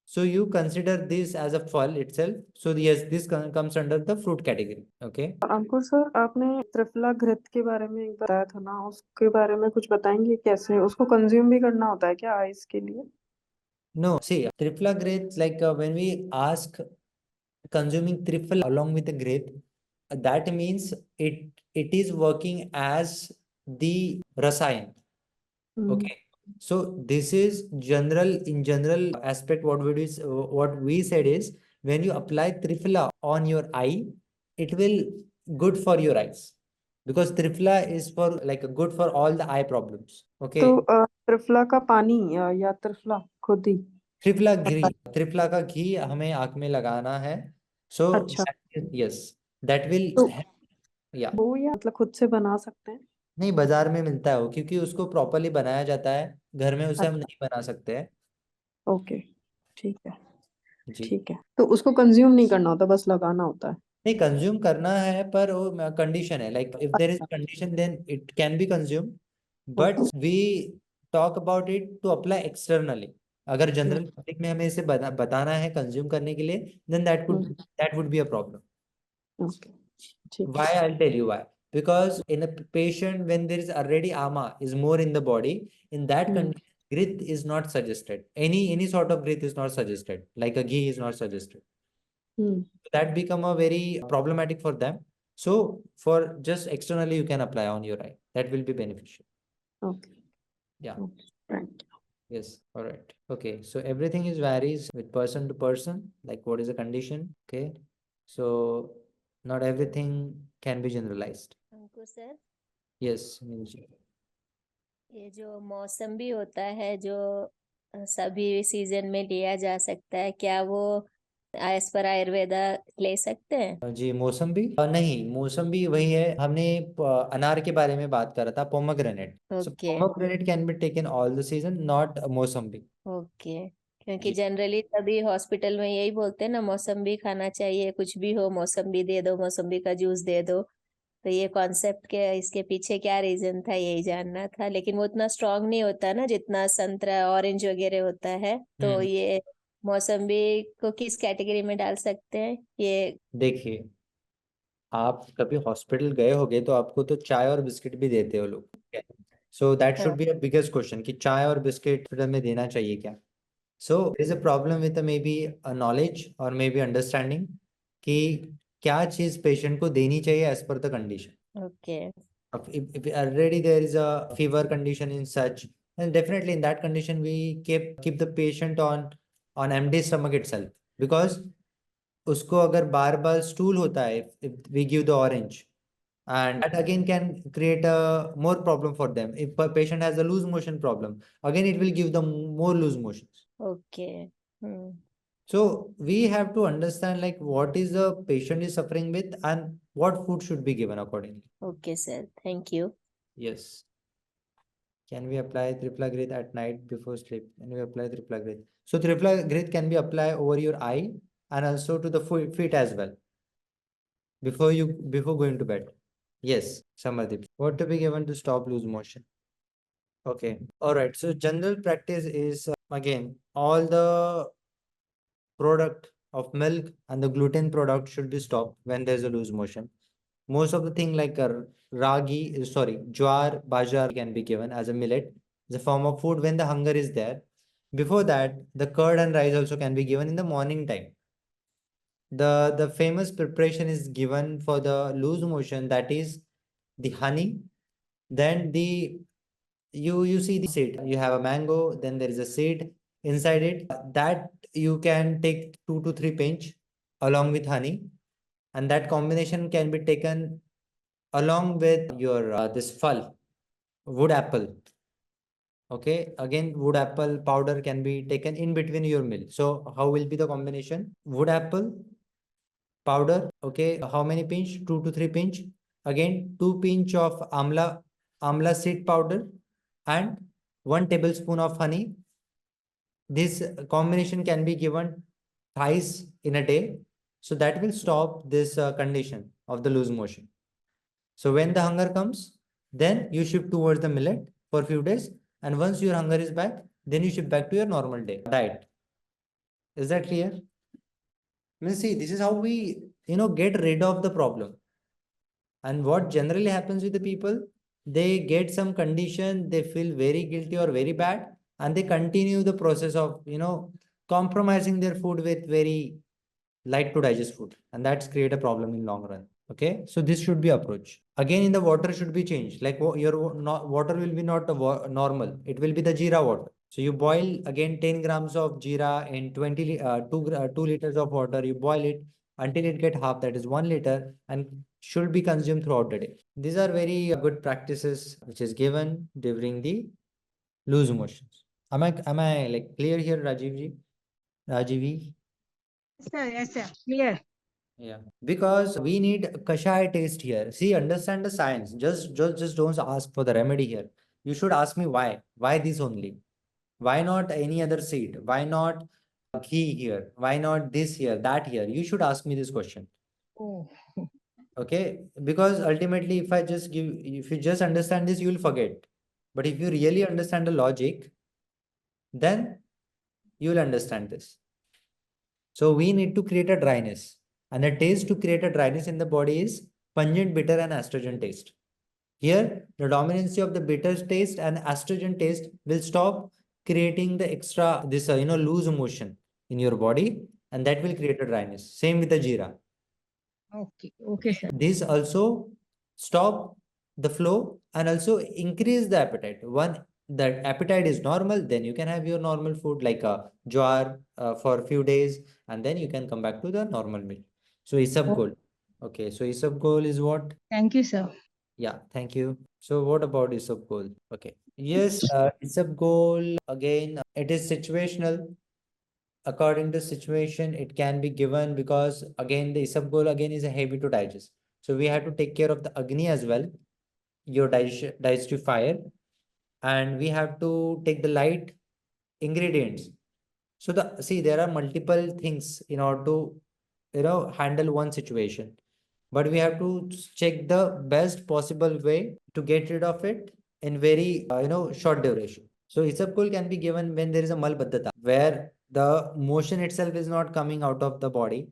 So you consider this as a फल itself. So yes, this comes under the fruit category. Okay. Ankur sir, आपने त्रिफला घृत के बारे में एक बताया था ना, उसके बारे में कुछ बताएंगे? कैसे उसको कंज्यूम भी करना होता है क्या आइस के लिए? No, see, triphala growth, like when we ask consuming triphala along with the growth, that means it is working as the rasayan. Okay. So this is in general aspect, what we said is, when you apply triphala on your eye, it will good for your eyes, because triphala is for like good for all the eye problems. Okay. तो त्रिफला का पानी या त्रिफला खुद ही? त्रिफला का घी हमें आंख में लगाना है. So अच्छा, yes, that will तो yeah. वो या मतलब खुद से बना सकते हैं? नहीं, बाजार में मिलता है वो, क्योंकि उसको प्रॉपरली बनाया जाता है, घर में उसे हम अच्छा, नहीं बना सकते हैं. ओके, ठीक है, जी. ठीक है. तो उसको कंज्यूम नहीं करना होता, बस लगाना होता है? नहीं, कंज्यूम करना है, पर वो कंडीशन है, लाइक इफ देयर इज अच्छा, condition then it can be consume, but okay. We talk about it to apply externally. अगर जनरल पब्लिक में हमें इसे बताना है कंज्यूम करने के लिए, then that would be a problem. Okay, ठीक Why? है. I'll tell you why. Because in a patient, when there is already ama is more in the body, in that condition, growth is not suggested. Any sort of growth is not suggested. Like a ghee is not suggested. That become a very problematic for them. So for just externally, you can apply on your eye. That will be beneficial. Okay. Yeah. Okay. Right. Yes. All right. Okay. So everything is varies with person to person. Like what is the condition? Okay. So not everything can be generalized. Ankur sir, Yes, Minji. ये जो मौसम भी होता है जो सभी season में लिया जा सकता है, क्या वो एज पर आयुर्वेदा ले सकते हैं? जी, मौसम्बी नहीं, मौसम्बी वही है, हमने अनार के बारे में बात कर रहा था, pomegranate. So okay, pomegranate can be taken all the season, not mosambi. Okay. क्योंकि जी. जनरली सभी हॉस्पिटल में यही बोलते हैं ना, मौसम्बी खाना चाहिए, कुछ भी हो मौसम्बी दे दो, मौसम्बी का जूस दे दो. तो ये कॉन्सेप्ट के इसके पीछे क्या रीजन था, यही जानना था. लेकिन वो उतना स्ट्रांग नहीं होता ना जितना संतरा ऑरेंज वगैरह होता है. तो ये मौसम्बी को किस कैटेगरी में डाल सकते हैं? ये देखिए, आप कभी हॉस्पिटल गए होगे तो आपको तो चाय और बिस्किट भी देते हो लोग. So that should be a biggest question कि चाय और बिस्किट हॉस्पिटल में देना चाहिए क्या. So there is a problem with may be a knowledge और मे बी अंडरस्टैंडिंग कि क्या चीज पेशेंट को देनी चाहिए as per the condition. Okay, If already there is a fever condition in such, then definitely in that condition we keep the patient on empty stomach itself, because उसको अगर बार बार stool होता है, if we give the orange, and that again can create a more problem for them. If a patient has a loose motion problem, again it will give them more loose motions. Okay. So we have to understand like what is the patient is suffering with and what food should be given accordingly. Okay, sir. Thank you. Yes. Can we apply Triplagrith at night before sleep? Can we apply Triplagrith? So Triplagrith can be applied over your eye and also to the feet as well. Before going to bed. Yes, Samadip. What to be given to stop loose motion? Okay. All right. So general practice is again all the product of milk and the gluten product should be stopped when there's a loose motion. Most of the thing like jowar, bajar can be given as a millet, as a form of food when the hunger is there. Before that, the curd and rice also can be given in the morning time. The famous preparation is given for the loose motion, that is the honey. Then you see the seed. You have a mango, then there is a seed inside it. That you can take 2 to 3 pinch along with honey, and that combination can be taken along with your this phal, wood apple. Okay, again wood apple powder can be taken in between your meal. So how will be the combination? Wood apple powder. Okay, how many pinch? 2 to 3 pinch. Again 2 pinch of amla seed powder and 1 tablespoon of honey. This combination can be given thrice in a day, so that will stop this condition of the loose motion. So when the hunger comes, then you shift towards the millet for a few days, and once your hunger is back, then you shift back to your normal diet. Is that clear? See, this is how we get rid of the problem. And what generally happens with the people, they get some condition, they feel very guilty or very bad, and they continue the process of compromising their food with very light to digest food, and that's create a problem in long run. Okay, so this should be approach. Again, in the water should be changed. Like your water will be not normal, it will be the jeera water. So you boil again 10 grams of jeera in 2 liters of water. You boil it until it get half, that is 1 liter, and should be consumed throughout the day. These are very good practices which is given during the loose motions. Am I like clear here, Rajiv? Rajiv? Yes, sir. Clear. Yeah, because we need kashai taste here. See, understand the science. Just don't ask for the remedy here. You should ask me why. Why this only? Why not any other seed? Why not ghee here? Why not this here, that here? You should ask me this question. Oh. Okay, because ultimately, if you just understand this, you will forget. But if you really understand the logic, then you will understand this. So we need to create a dryness. And the taste to create a dryness in the body is pungent, bitter, and astringent taste. Here, the dominancy of the bitter taste and astringent taste will stop creating the extra, this, loose motion in your body, and that will create a dryness. Same with the jeera. Okay, sir. This also stop the flow and also increase the appetite. One, the appetite is normal, then you can have your normal food like a jowar for a few days, and then you can come back to the normal meal. So isabgol. Okay, so isabgol is what? Thank you, sir. Yeah, thank you. So what about isabgol? Okay. Yes, isabgol again, it is situational. According to situation, it can be given because again the isabgol again is a heavy to digest. So we have to take care of the agni as well, your digestive fire, and we have to take the light ingredients. So there are multiple things in order to handle one situation, but we have to check the best possible way to get rid of it in very short duration. So isabgol can be given when there is a malbaddhata, where the motion itself is not coming out of the body,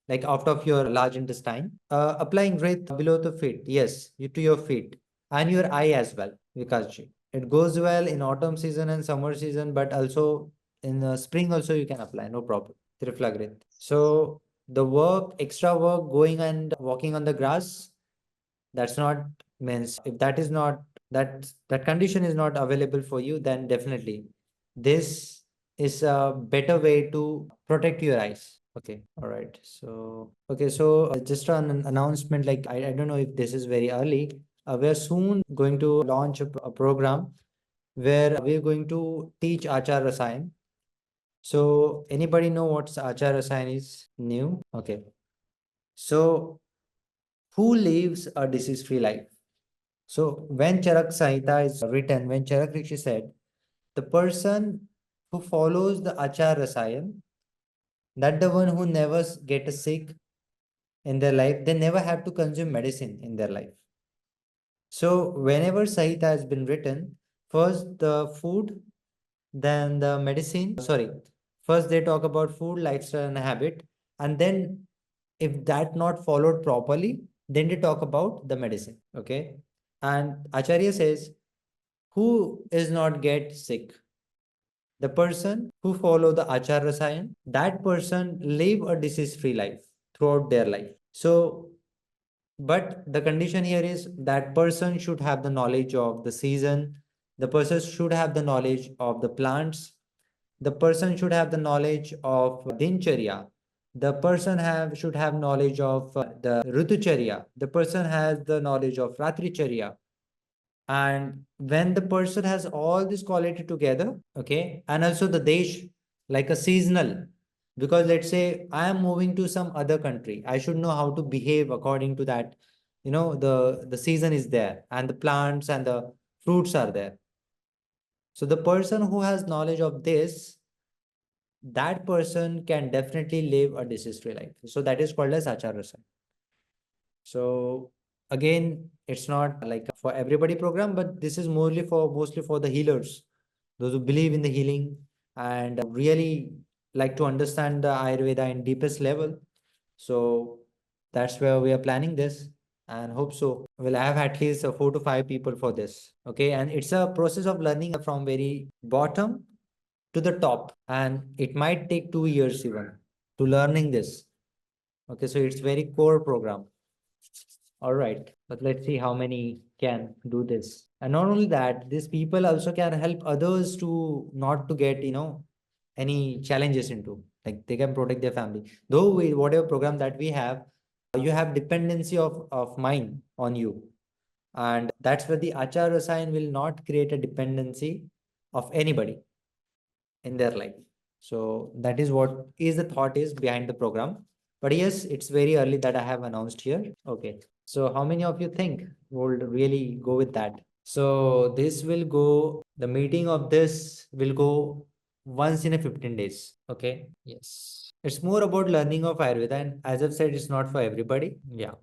like out of your large intestine. Applying breath below the feet, yes, to your feet and your eye as well, Vikasji. It goes well in autumn season and summer season, but also in the spring also you can apply, no problem. Triflagrith. So the extra work going and walking on the grass, that's not means if that is not that condition is not available for you, then definitely this is a better way to protect your eyes. Okay, all right. So, okay, so just an announcement, like I don't know if this is very early. We're soon going to launch a program where we're going to teach Achar Rasayan. So, anybody know what Achar Rasayan is? New? Okay. So, who lives a disease-free life? So, when Charak Samhita is written, when Charak Rishi said, the person who follows the Achar Rasayan, that the one who never get sick in their life, they never have to consume medicine in their life. So whenever Sahita has been written, first the food, then the medicine, sorry, first they talk about food, lifestyle and habit, and then if that not followed properly, then they talk about the medicine, okay? And Acharya says, who is not get sick? The person who follow the Achar Rasayan, that person live a disease-free life throughout their life. So, but the condition here is that person should have the knowledge of the season, the person should have the knowledge of the plants, the person should have the knowledge of Dincharya, the person should have knowledge of the Ritucharya, the person has the knowledge of Ratricharya, and when the person has all this quality together, okay, and also the desh, like a seasonal, because let's say I am moving to some other country, I should know how to behave according to that. The season is there and the plants and the fruits are there. So the person who has knowledge of this, that person can definitely live a disease-free life. So that is called as Acharasa. So again, it's not like for everybody program, but this is mostly for the healers, those who believe in the healing and really like to understand the Ayurveda in deepest level. So that's where we are planning this and hope so. We'll have at least 4 to 5 people for this. Okay. And it's a process of learning from very bottom to the top. And it might take 2 years even to learning this. Okay. So it's very core program. All right, but let's see how many can do this. And not only that, these people also can help others to not to get, any challenges into, like they can protect their family. Though whatever program that we have, you have dependency of mind on you. And that's where the Achar Rasayan will not create a dependency of anybody in their life. So that is what is the thought is behind the program. But yes, it's very early that I have announced here. Okay. So how many of you think would really go with that? So this will go, the meeting of this will go once in a 15 days. Okay. Yes. It's more about learning of Ayurveda. And as I've said, it's not for everybody. Yeah.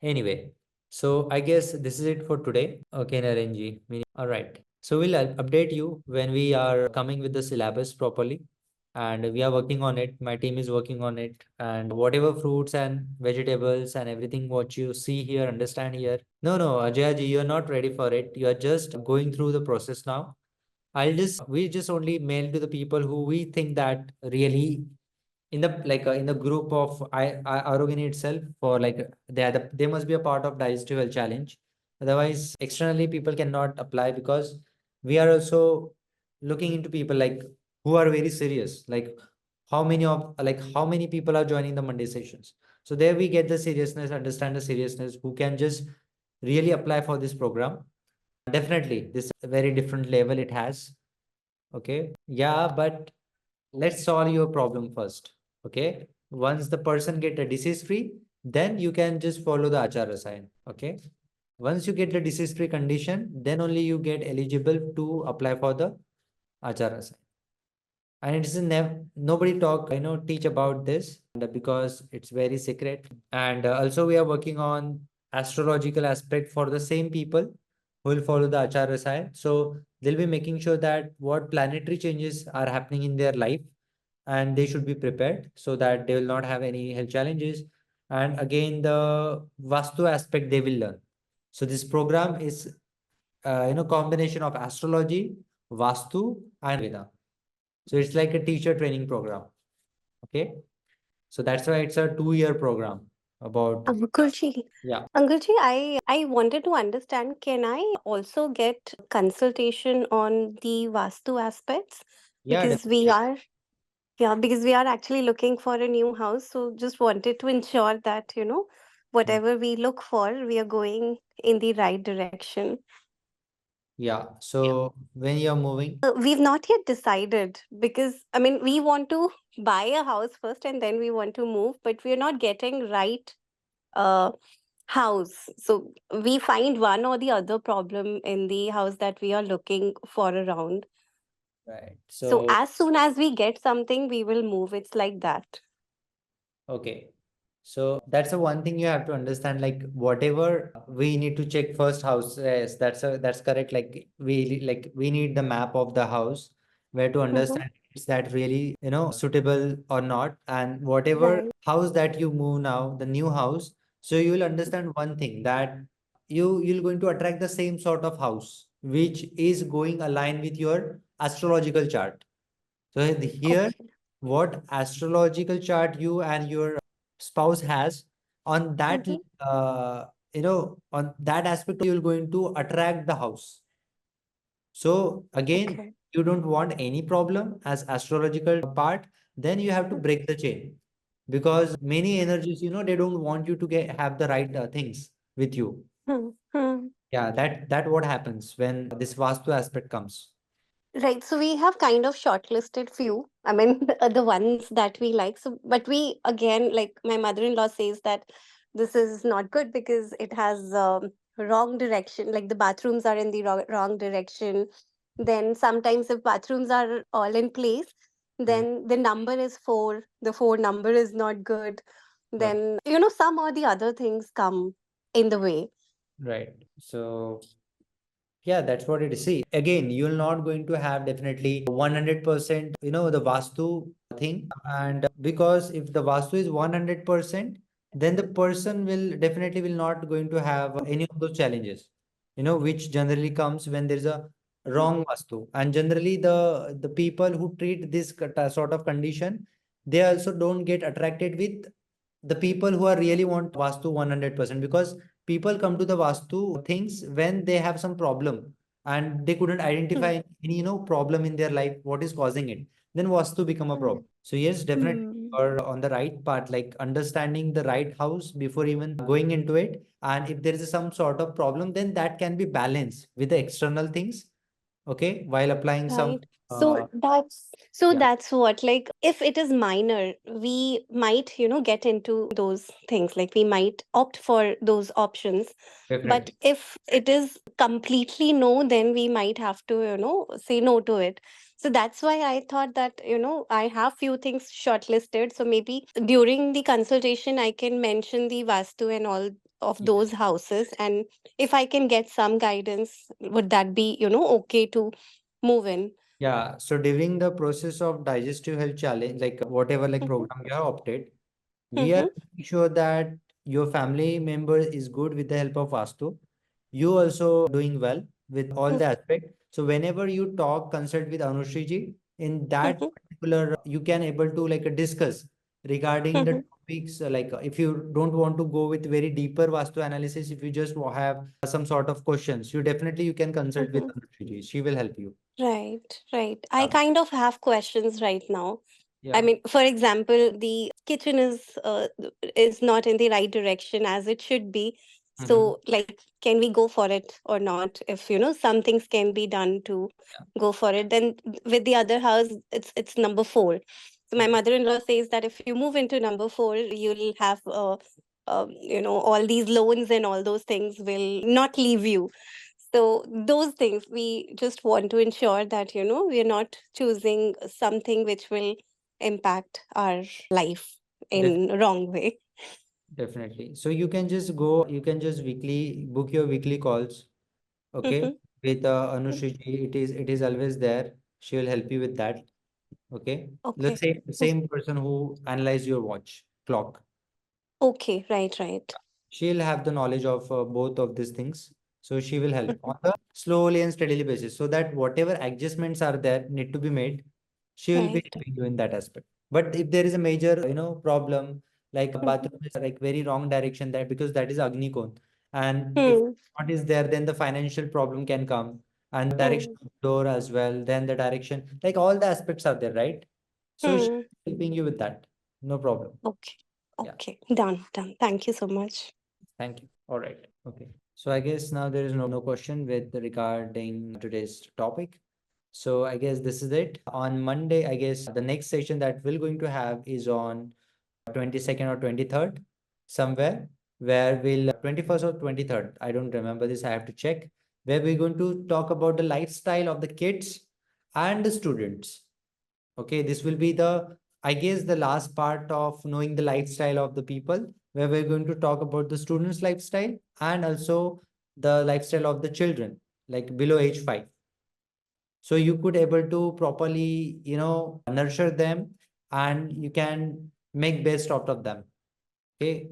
Anyway, so I guess this is it for today. Okay, Narenji. All right. So we'll update you when we are coming with the syllabus properly. And we are working on it. My team is working on it. And whatever fruits and vegetables and everything what you see here, understand here. No, Ajay ji, you're not ready for it. You are just going through the process now. We just only mail to the people who we think that really in the group of AROGINY itself, for like they must be a part of digestive health challenge. Otherwise, externally people cannot apply, because we are also looking into people like who are very serious, like how many people are joining the Monday sessions. So there we get the seriousness, understand the seriousness, who can just really apply for this program. Definitely, this is a very different level it has. Okay, yeah, but let's solve your problem first. Okay, once the person get a disease free, then you can just follow the Achar Rasayan. Okay, once you get the disease free condition, then only you get eligible to apply for the Achar Rasayan. And it's nobody teach about this because it's very secret. And also we are working on astrological aspect for the same people who will follow the Achar Rasayan. So they'll be making sure that what planetary changes are happening in their life, and they should be prepared so that they will not have any health challenges. And again, the Vastu aspect they will learn. So this program is combination of astrology, Vastu, and Veda. So it's like a teacher training program. Okay. So that's why it's a 2-year program about. Ankulji, Yeah. Ankulji, I wanted to understand, can I also get consultation on the Vastu aspects? Yeah, Because we are Yeah, because we are actually looking for a new house. So just wanted to ensure that, whatever we look for, we are going in the right direction. Yeah. So when you're moving, We've not yet decided because, I mean, we want to buy a house first and then we want to move, but we're not getting right uh, house. So we find one or the other problem in the house that we are looking for around. right? So So as soon as we get something, we will move. It's like that. okay. So that's the one thing you have to understand, like whatever we need to check first house. Yes, that's correct. Like we need the map of the house where to Mm-hmm. understand is that really, suitable or not. And whatever Right. house that you move now, the new house, so you will understand one thing that you're going to attract the same sort of house which is going aligned with your astrological chart. So here, Okay. what astrological chart you and your spouse has on that, Mm-hmm. on that aspect, you're going to attract the house. So again, Okay. you don't want any problem as astrological part, then you have to break the chain because many energies, they don't want you to have the right things with you. Mm-hmm. Yeah, that what happens when this Vastu aspect comes. Right. So we have kind of shortlisted few. I mean, the ones that we like. So, but we again, like my mother-in-law says that this is not good because it has wrong direction. Like the bathrooms are in the wrong direction. Then sometimes if bathrooms are all in place, Mm, then the number is four. The four number is not good. okay. Then some or the other things come in the way. Right. So yeah, that's what it is. See, again, you're not going to have definitely 100%, the Vastu thing. And because if the Vastu is 100%, then the person will definitely will not going to have any of those challenges, which generally comes when there's a wrong Vastu. And generally the people who treat this sort of condition, they also don't get attracted with the people who are really want Vastu 100% because people come to the Vastu things when they have some problem and they couldn't Hmm. identify any, problem in their life, what is causing it. Then Vastu become a problem. So yes, definitely Hmm. you're on the right part, like understanding the right house before even going into it. And if there is some sort of problem, then that can be balanced with the external things, okay, while applying some, Right. So yeah, that's what, like, if it is minor, we might, get into those things. Like we might opt for those options. But definitely. if it is completely no, then we might have to, say no to it. So that's why I thought that, I have few things shortlisted. So maybe during the consultation, I can mention the Vastu and all of those houses. And if I can get some guidance, would that be, okay to move in? Yeah, so during the process of digestive health challenge, like whatever like Mm-hmm. program you have opted, we are Mm-hmm. making sure that your family member is good with the help of Vastu. You also doing well with all the aspect. So whenever you talk, consult with Anushri ji, in that Mm-hmm. particular, you can able to like discuss regarding the Mm-hmm. topics. Like if you don't want to go with very deeper Vastu analysis, if you just have some sort of questions, you can consult with Mm-hmm. Anushri ji. She will help you. Right, right. I Yeah. kind of have questions right now. I Yeah. mean, for example, the kitchen is not in the right direction as it should be. Mhm. So, like, can we go for it or not? If some things can be done to go for it, then with the other house, it's number four. So my Okay. mother-in-law says that if you move into number four, you'll have all these loans and all those things will not leave you. So those things we just want to ensure that we're not choosing something which will impact our life Def in wrong way. Definitely. So you can just go, you can just book your weekly calls, okay, Mm-hmm. with Anushri ji. It is always there. She will help you with that. Okay. The Okay. same person who analyze your watch clock. Okay, right, right. She'll have the knowledge of both of these things. So she will help Mhm. on the slowly and steadily basis so that whatever adjustments are there need to be made, she will be Right. helping you in that aspect. But if there is a major, problem, like a Mhm. bathroom is like very wrong direction there because that is Agni Kond. And if Hmm. what is there, then the financial problem can come and direction Hmm. of door as well. Then the direction, like all the aspects are there, right? So she's helping you with that. No problem. Okay. Yeah. Okay. Done. Thank you so much. Thank you. All right. Okay. So I guess now there is no question with regarding today's topic. So I guess this is it. On Monday, I guess the next session that we're going to have is on 22nd or 23rd, somewhere, where we'll 21st or 23rd. I don't remember this. I have to check. Where we're going to talk about the lifestyle of the kids and the students. Okay, this will be the, I guess, the last part of knowing the lifestyle of the people, where we're going to talk about the students' lifestyle and also the lifestyle of the children, like below age 5. So you could able to properly, nurture them, and you can make best out of them. Okay.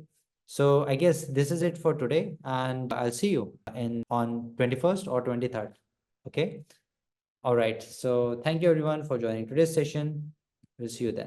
So I guess this is it for today, and I'll see you on 21st or 23rd. Okay. All right. So thank you everyone for joining today's session. We'll see you then.